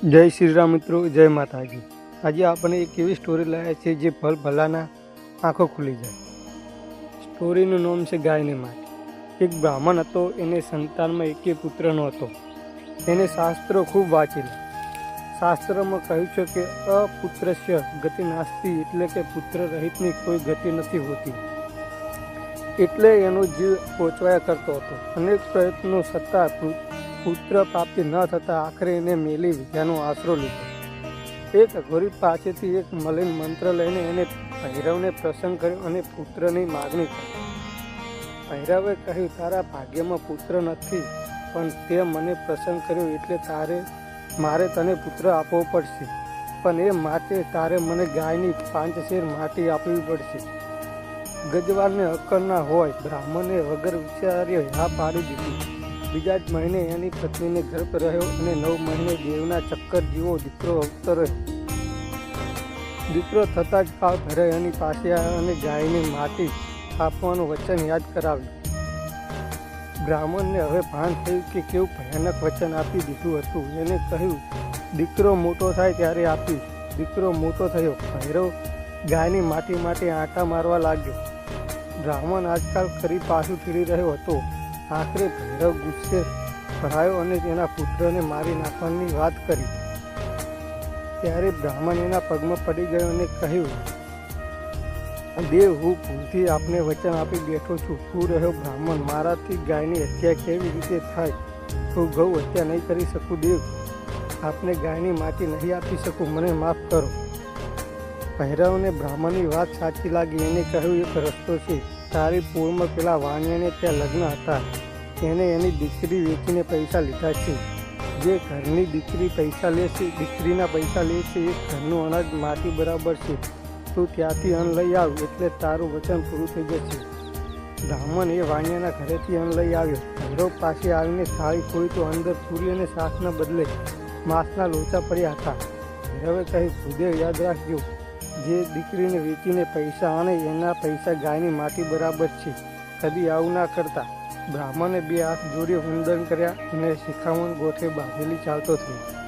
જય શ્રી રામ મિત્રો, જય માતાજી। આજે આપણે એક એવી સ્ટોરી લાવ્યા છે જે ભલ ભલાના આંખો ખુલી જાય। સ્ટોરીનું નામ છે ગાયની માટી। એક બ્રાહ્મણ હતો, એને સંતાનમાં એકે પુત્ર ન હતો। એને શાસ્ત્રો ખૂબ વાંચેલા। શાસ્ત્રમાં કહ્યું છે કે અપુત્રસ્ય ગતિ નાસ્તી, એટલે કે પુત્ર રહિતની કોઈ ગતિ નથી હોતી। એટલે એનો જીવ પોચવાયા કરતો હતો। અનેક પ્રયત્નો છતાં પુત્ર પ્રાપ્તિ ન થતાં આખરે એને મેલી વિદ્યાનો આશરો લીધો। એક અઘોરી પાસેથી એક મલિન મંત્ર લઈને એને ભૈરવને પ્રસન્ન કર્યો અને પુત્રની માગણી કરી। ભૈરવે કહ્યું, તારા ભાગ્યમાં પુત્ર નથી, પણ તે મને પ્રસન્ન કર્યો એટલે મારે તને પુત્ર આપવો પડશે। પણ એ માટે તારે મને ગાયની 5 શેર માટી આપવી પડશે। ગજવાલને અક્કલ ના હોય, બ્રાહ્મણે વગર વિચાર્યે હા પાડી દીધી। બીજા જ મહિને એની પત્નીને ગર્ભ રહ્યો અને 9 મહિને દેવના ચક્કર જેવો દીકરો અવતર્યો। દીકરો થતાં જ કાળ ભૈરવ એની પાસે આવ્યા અને ગાયની માટી આપવાનું વચન યાદ કરાવ્યું। બ્રાહ્મણને હવે ભાન થયું કે કેવું ભયાનક વચન આપી દીધું હતું। એને કહ્યું, દીકરો મોટો થાય ત્યારે આપીશ। દીકરો મોટો થયો। ભૈરવ ગાયની માટી માટે આંટા મારવા લાગ્યો। બ્રાહ્મણ આજકાલ ફરી પાછું ફરી રહ્યો હતો। આખરે ભૈરવ ગુસ્સે ભરાયો અને તેના પુત્રને મારી નાખવાની વાત કરી। ત્યારે બ્રાહ્મણ એના પગમાં પડી ગયો અને કહ્યું, દેવ, હું ભૂલથી આપને વચન આપી બેઠો છું। તું રહ્યો બ્રાહ્મણ, મારાથી ગાયની હત્યા કેવી રીતે થાય? હું ગૌ હત્યા નહીં કરી શકું દેવ। આપને ગાયની માટી નહીં આપી શકું, મને માફ કરો। ભૈરવને બ્રાહ્મણની વાત સાચી લાગી। એને કહ્યું, એક રસ્તો છે। તારી પોળમાં પેલા વાણિયાને ત્યાં લગ્ન હતા। એને એની દીકરી વેચીને પૈસા લીધા છે। જે ઘરની દીકરી પૈસા લે છે, દીકરીના પૈસા લે છે, એ ઘરનું અનાજ માટી બરાબર છે। તું ત્યાંથી અન્ન લઈ આવ એટલે તારું વચન પૂરું થઈ જશે। બ્રાહ્મણ એ વાણિયાના ઘરેથી અન્ન લઈ આવ્યો। ભૈરવ પાસે આવીને થાળી ખોલી તો અંદર પૂરી અને શાકના બદલે માંસના લોચા પડ્યા હતા। ભૈરવે કહ્યું, ભૂદેવ, યાદ રાખજો, જે દીકરીને વેચીને પૈસા આણે એના પૈસા ગાયની માટી બરાબર છે। કદી આવું ના કરતા। બ્રાહ્મણે 2 હાથ જોડી વંદન કર્યા અને શિખામણ ગોઠે બાંધેલી ચાલતો થયો।